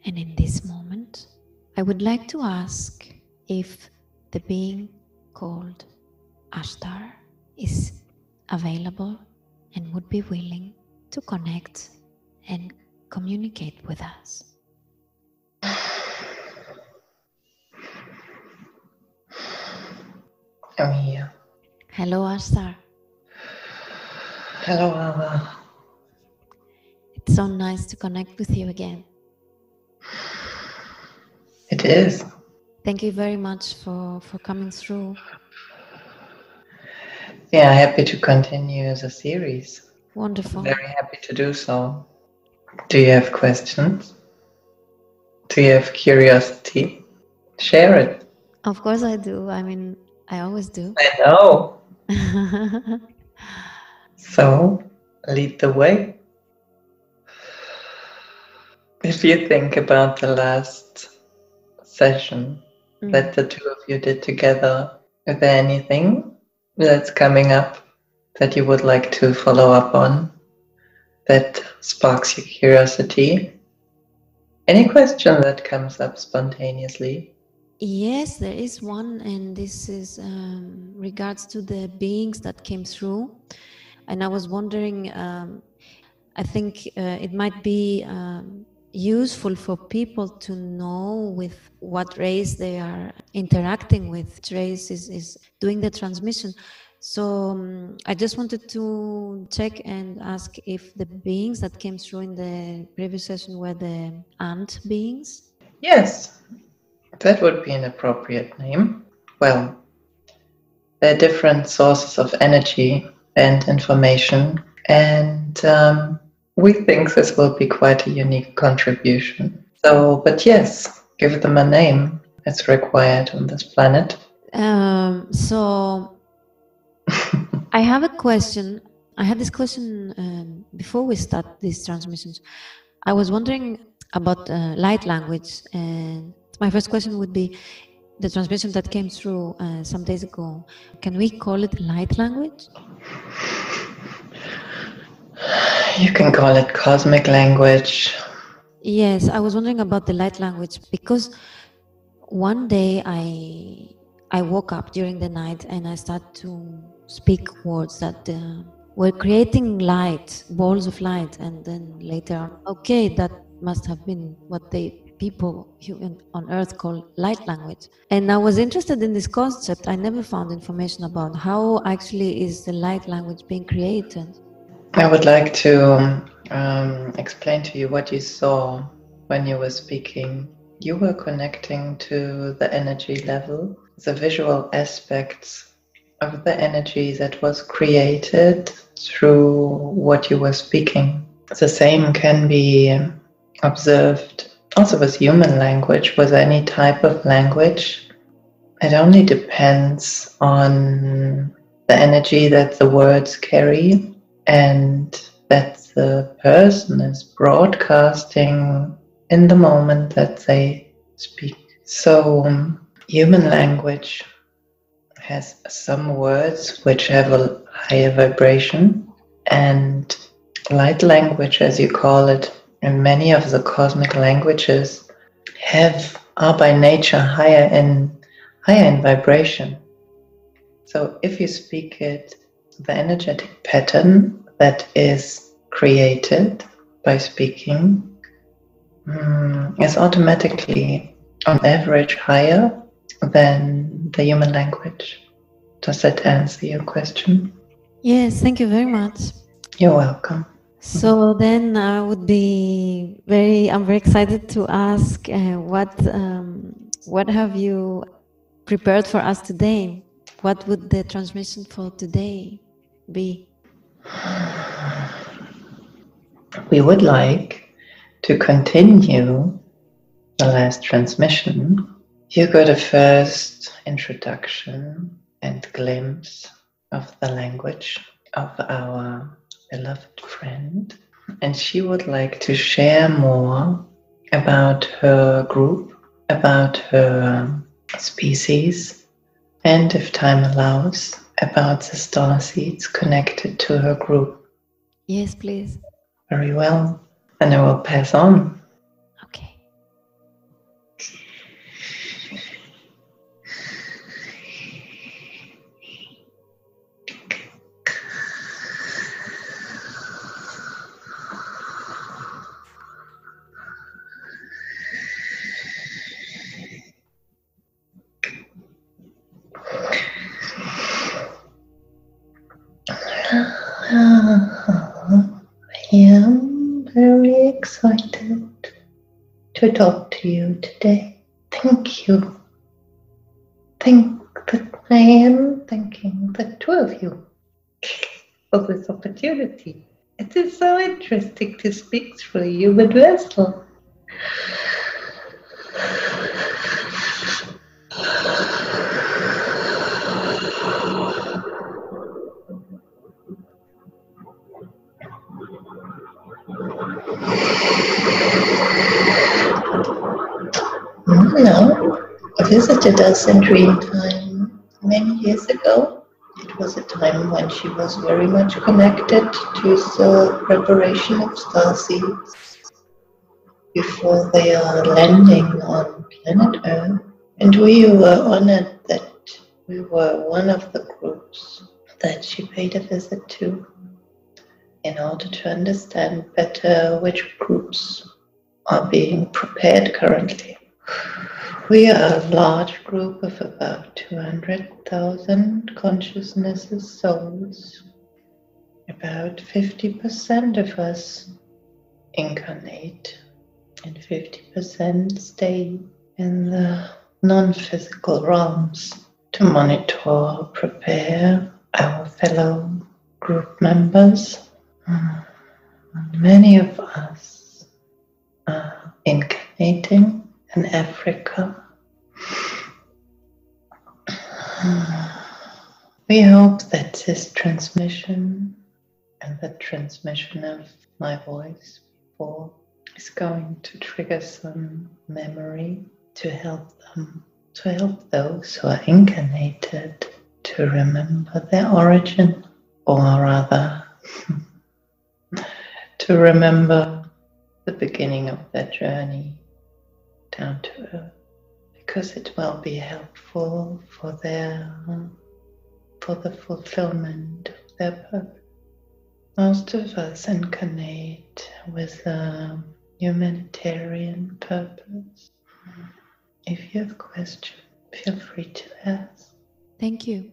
And in this moment, I would like to ask if the being called Ashtar is available and would be willing to connect and communicate with us. I'm here. Hello, Ashtar. Hello, Alva. It's so nice to connect with you again. It is. Thank you very much for coming through. Yeah, happy to continue the series. Wonderful. Very happy to do so. Do you have questions? Do you have curiosity? Share it. Of course I do. I mean, I always do. I know. So, lead the way. If you think about the last session that the two of you did together, is there anything that's coming up that you would like to follow up on that sparks your curiosity? Any question that comes up spontaneously? Yes, there is one, and this is regards to the beings that came through. And I was wondering, I think it might be useful for people to know with what race they are interacting with. Which race is doing the transmission. So I just wanted to check and ask if the beings that came through in the previous session were the ant beings. Yes, that would be an appropriate name. Well, there are different sources of energy and information, and we think this will be quite a unique contribution. So, but yes, give them a name. It's required on this planet. So I have a question. I had this question before we start these transmissions. I was wondering about light language, and my first question would be the transmission that came through some days ago. Can we call it light language? You can call it cosmic language. Yes, I was wondering about the light language because one day I woke up during the night and I started to speak words that were creating light, balls of light, and then later on, okay, that must have been what people on Earth call light language. And I was interested in this concept. I never found information about how actually is the light language being created. I would like to explain to you what you saw when you were speaking. You were connecting to the energy level, the visual aspects of the energy that was created through what you were speaking. The same can be observed also with human language, with any type of language. It only depends on the energy that the words carry and that the person is broadcasting in the moment that they speak. So human language has some words which have a higher vibration, and light language, as you call it, and many of the cosmic languages are by nature higher in vibration. So if you speak it, the energetic pattern that is created by speaking is automatically, on average, higher than the human language. Does that answer your question? Yes, thank you very much. You're welcome. So then I would be I'm very excited to ask what have you prepared for us today? What would the transmission for today be? We would like to continue the last transmission. You got a first introduction and glimpse of the language of our beloved friend, and she would like to share more about her group, about her species, and if time allows, about the star seeds connected to her group. Yes, please. Very well. And I will pass on. Okay. I am very excited to talk to you today. Thank you. Think that I am thanking the two of you for this opportunity. It is so interesting to speak through a human vessel. No, I visited us in Dreamtime many years ago. It was a time when she was very much connected to the preparation of starseeds before they are landing on planet Earth. And we were honored that we were one of the groups that she paid a visit to in order to understand better which groups are being prepared currently. We are a large group of about 200,000 consciousnesses, souls. About 50% of us incarnate and 50% stay in the non-physical realms to monitor, prepare our fellow group members. Many of us are incarnating in Africa. We hope that this transmission and the transmission of my voice before is going to trigger some memory to help those who are incarnated to remember their origin, or rather to remember the beginning of their journey down to Earth, because it will be helpful for the fulfillment of their purpose. Most of us incarnate with a humanitarian purpose. If you have questions, feel free to ask. Thank you.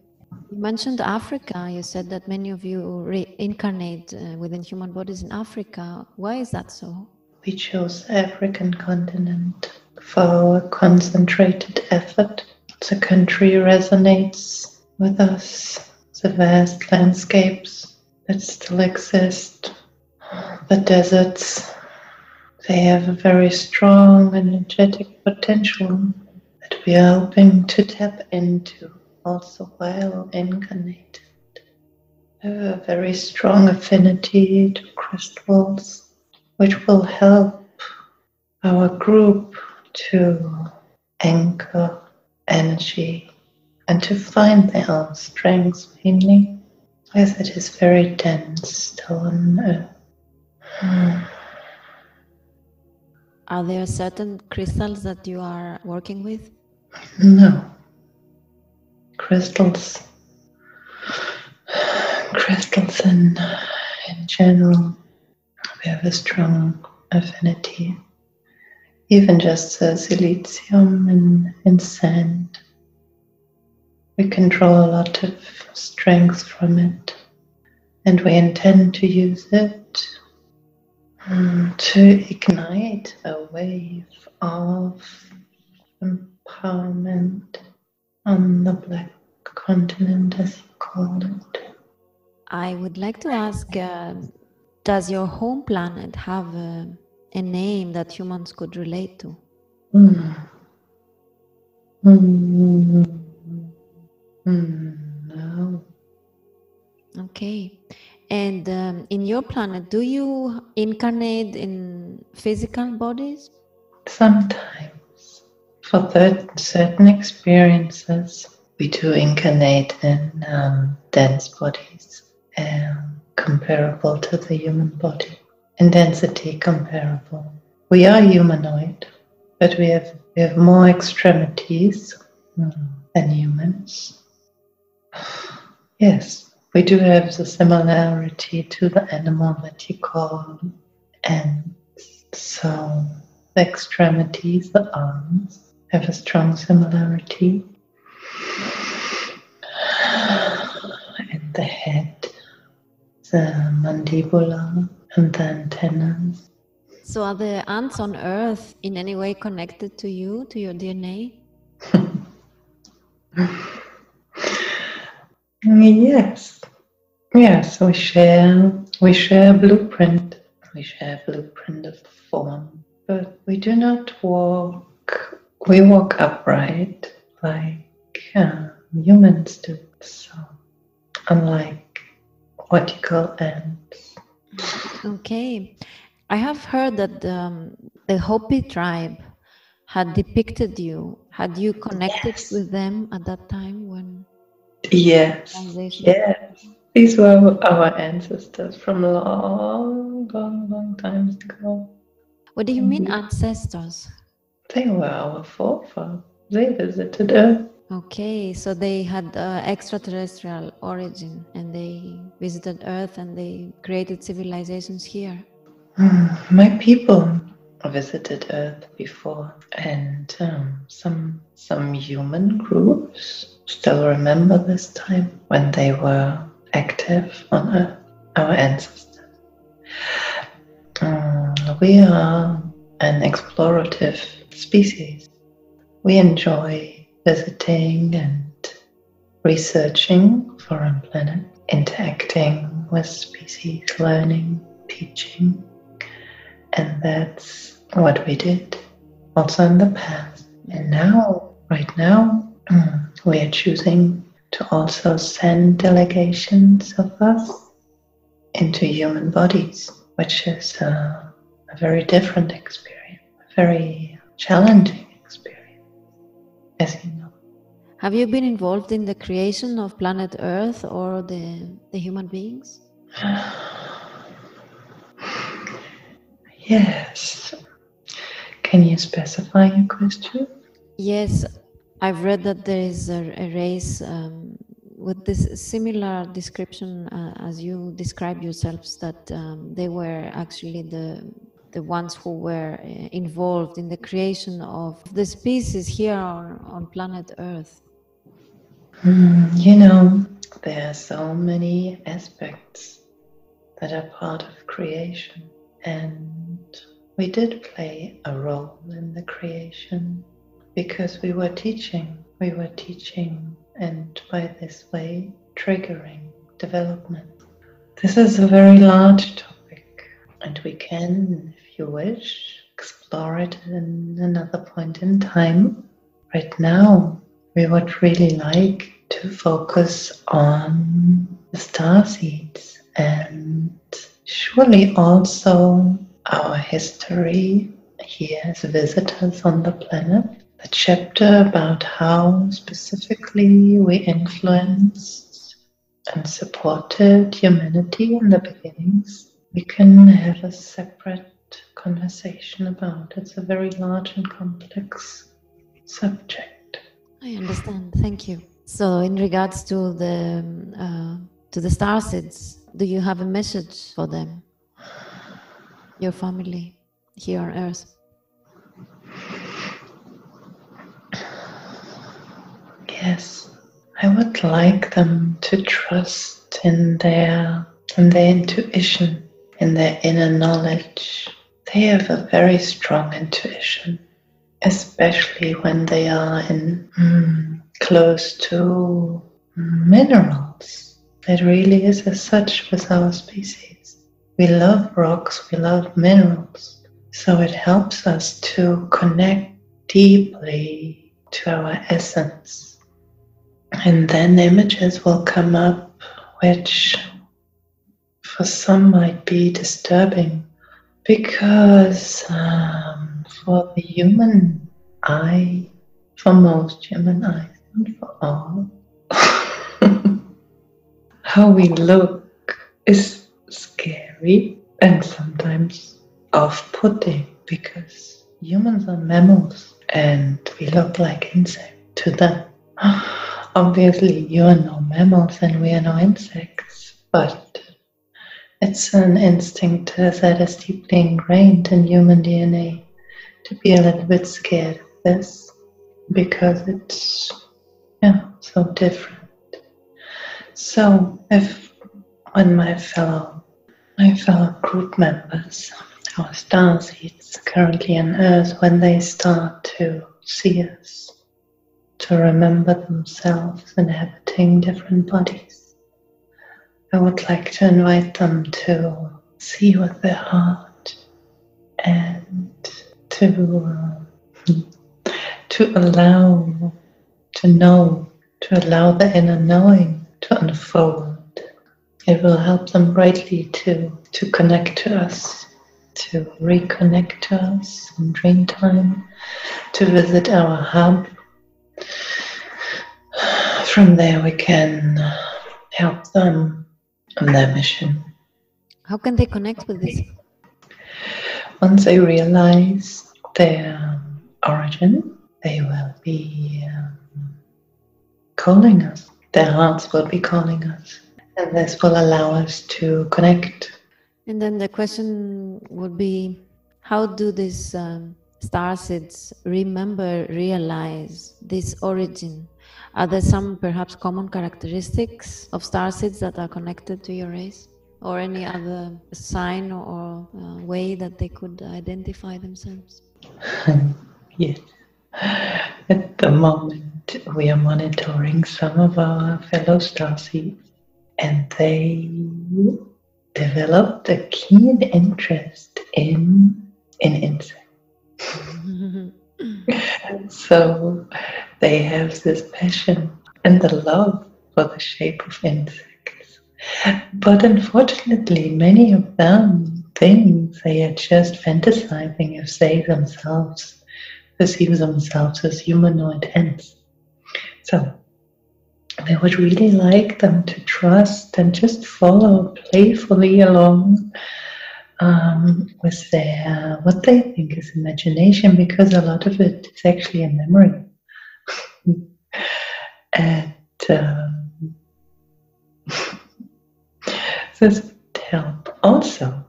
You mentioned Africa. You said that many of you reincarnate within human bodies in Africa. Why is that so? We chose the African continent for our concentrated effort. The country resonates with us. The vast landscapes that still exist, the deserts, they have a very strong energetic potential that we are hoping to tap into also while incarnated. We have a very strong affinity to crystals, which will help our group to anchor energy and to find their own strengths, mainly as it is very dense still on Earth. Are there certain crystals that you are working with? No. Crystals in general, we have a strong affinity. Even just the silicium in sand, we can draw a lot of strength from it, and we intend to use it to ignite a wave of empowerment on the Black Continent, as you call it. I would like to ask, does your home planet have a name that humans could relate to? No. Okay. And in your planet, do you incarnate in physical bodies? Sometimes. For certain experiences, we do incarnate in dense bodies, comparable to the human body. In density comparable. We are humanoid, but we have more extremities than humans. Yes, we do have the similarity to the animal that you call ants. So the extremities, the arms, have a strong similarity. And the head the mandibula, and the antennas. So are the ants on Earth in any way connected to you, to your DNA? Yes, yes, we share a blueprint. We share a blueprint of the form, but we do not walk. We walk upright like humans do. So, unlike what you call ants. Okay. I have heard that the Hopi tribe had depicted you. Had you connected Yes. with them at that time when Yes, civilization? yes. These were our ancestors from long times ago. What do you mean ancestors? They were our forefathers. They visited Earth. Okay, so they had extraterrestrial origin and they visited Earth and they created civilizations here. My people visited Earth before, and some human groups still remember this time when they were active on Earth. Our ancestors. We are an explorative species. We enjoy visiting and researching foreign planets, interacting with species, learning, teaching, and that's what we did also in the past. And now, right now, we are choosing to also send delegations of us into human bodies, which is a very different experience, a very challenging experience, as you know. Have you been involved in the creation of planet Earth or the human beings? Yes. Can you specify your question? Yes, I've read that there is a race with this similar description as you describe yourselves, that they were actually the ones who were involved in the creation of the species here on planet Earth. You know, there are so many aspects that are part of creation, and we did play a role in the creation because we were teaching, and by this way, triggering development. This is a very large topic, and we can, if you wish, explore it in another point in time. Right now, we would really like to focus on the star seeds and surely also our history here as visitors on the planet. The chapter about how specifically we influenced and supported humanity in the beginnings, we can have a separate conversation about. It's a very large and complex subject. I understand. Thank you. So, in regards to the star seeds, do you have a message for them, your family here on Earth? Yes, I would like them to trust in their intuition, in their inner knowledge. They have a very strong intuition, especially when they are close to minerals. It really is as such with our species. We love rocks, we love minerals. So it helps us to connect deeply to our essence. And then images will come up which for some might be disturbing because for the human eye, for most human eyes, not for all, how we look is scary and sometimes off-putting because humans are mammals and we look like insects to them. Obviously, you are no mammals and we are no insects, but it's an instinct that is deeply ingrained in human DNA to be a little bit scared of this because it's so different. So if when my fellow group members, our starseeds currently on Earth, when they start to see us, to remember themselves inhabiting different bodies, I would like to invite them to see with their heart and to allow to know, to allow the inner knowing to unfold. It will help them greatly to connect to us, to reconnect to us in dream time, to visit our hub. From there we can help them on their mission. How can they connect with this? Once they realize their origin, they will be calling us. Their hearts will be calling us. And this will allow us to connect. And then the question would be, how do these starseeds remember, realize this origin? Are there some perhaps common characteristics of starseeds that are connected to your race? Or any other sign or way that they could identify themselves? Yes. At the moment, we are monitoring some of our fellow starseeds, and they developed a keen interest in insects. So they have this passion and the love for the shape of insects. But unfortunately, many of them think they are just fantasizing if they themselves perceive themselves as humanoid ants. So they would really like them to trust and just follow playfully along with their what they think is imagination, because a lot of it is actually a memory. And this would help. Also,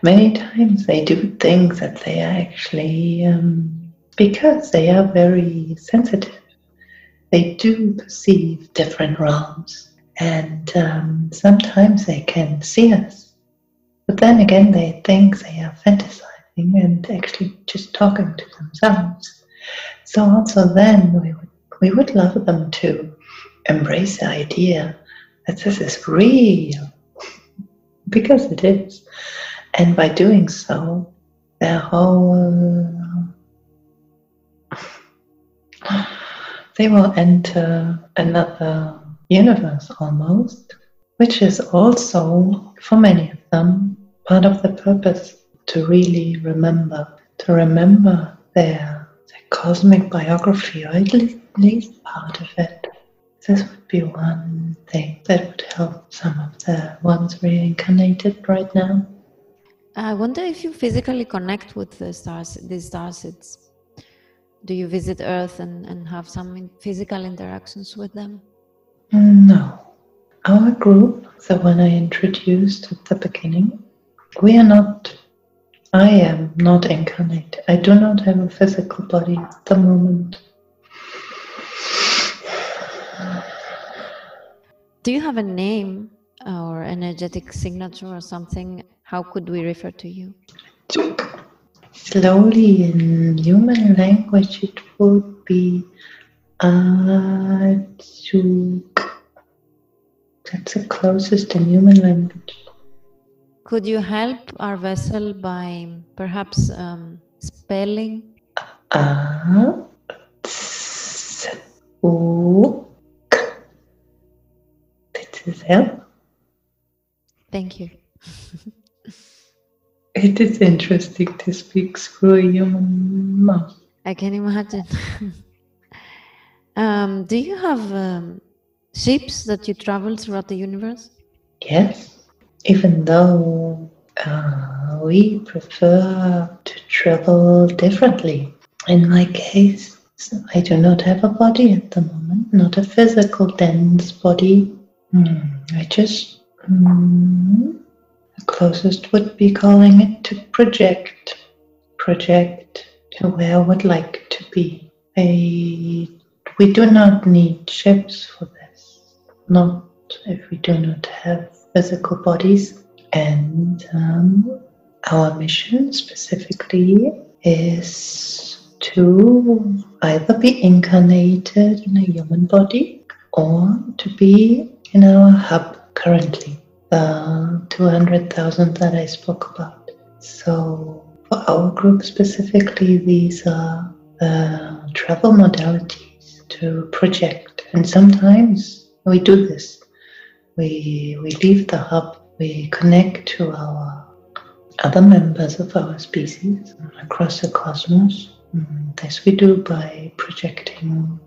many times they do things that they are actually, because they are very sensitive, they do perceive different realms, and sometimes they can see us, but then again they think they are fantasizing and actually just talking to themselves. So also then we would love them to embrace the idea that this is real, because it is, and by doing so, their whole they will enter another universe almost, which is also, for many of them, part of the purpose to really remember, their cosmic biography, or at least part of it. This would be one thing that would help some of the ones reincarnated right now. I wonder if you physically connect with these starseeds. Do you visit Earth and have some physical interactions with them? No. Our group, the one I introduced at the beginning, I am not incarnate. I do not have a physical body at the moment. Do you have a name or energetic signature or something? How could we refer to you? Slowly, in human language, it would be Achuk. That's the closest in human language. Could you help our vessel by perhaps spelling? Achuk. This is help. Thank you. It is interesting to speak through a human mouth. I can imagine. Do you have ships that you travel throughout the universe? Yes, even though we prefer to travel differently. In my case, I do not have a body at the moment, not a physical dense body. I just, the closest would be calling it to project to where I would like to be. We do not need ships for this, not if we do not have physical bodies. And our mission specifically is to either be incarnated in a human body or to be in our hub currently, the 200,000 that I spoke about. So for our group specifically, these are the travel modalities to project. And sometimes we do this. We leave the hub, we connect to our other members of our species across the cosmos. This we do by projecting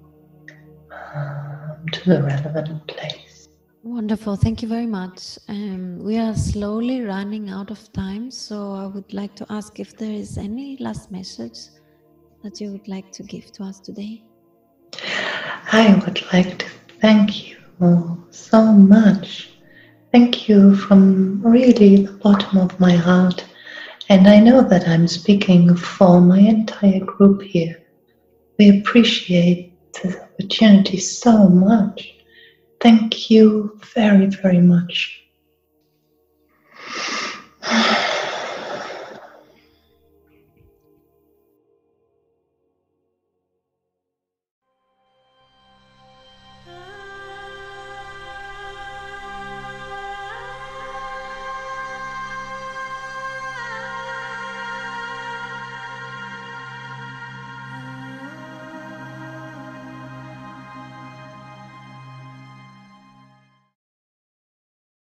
to the relevant place. Wonderful. Thank you very much. We are slowly running out of time, so I would like to ask if there is any last message that you would like to give to us today. I would like to thank you so much. Thank you from really the bottom of my heart. And I know that I'm speaking for my entire group here. We appreciate this opportunity so much. Thank you very, very much.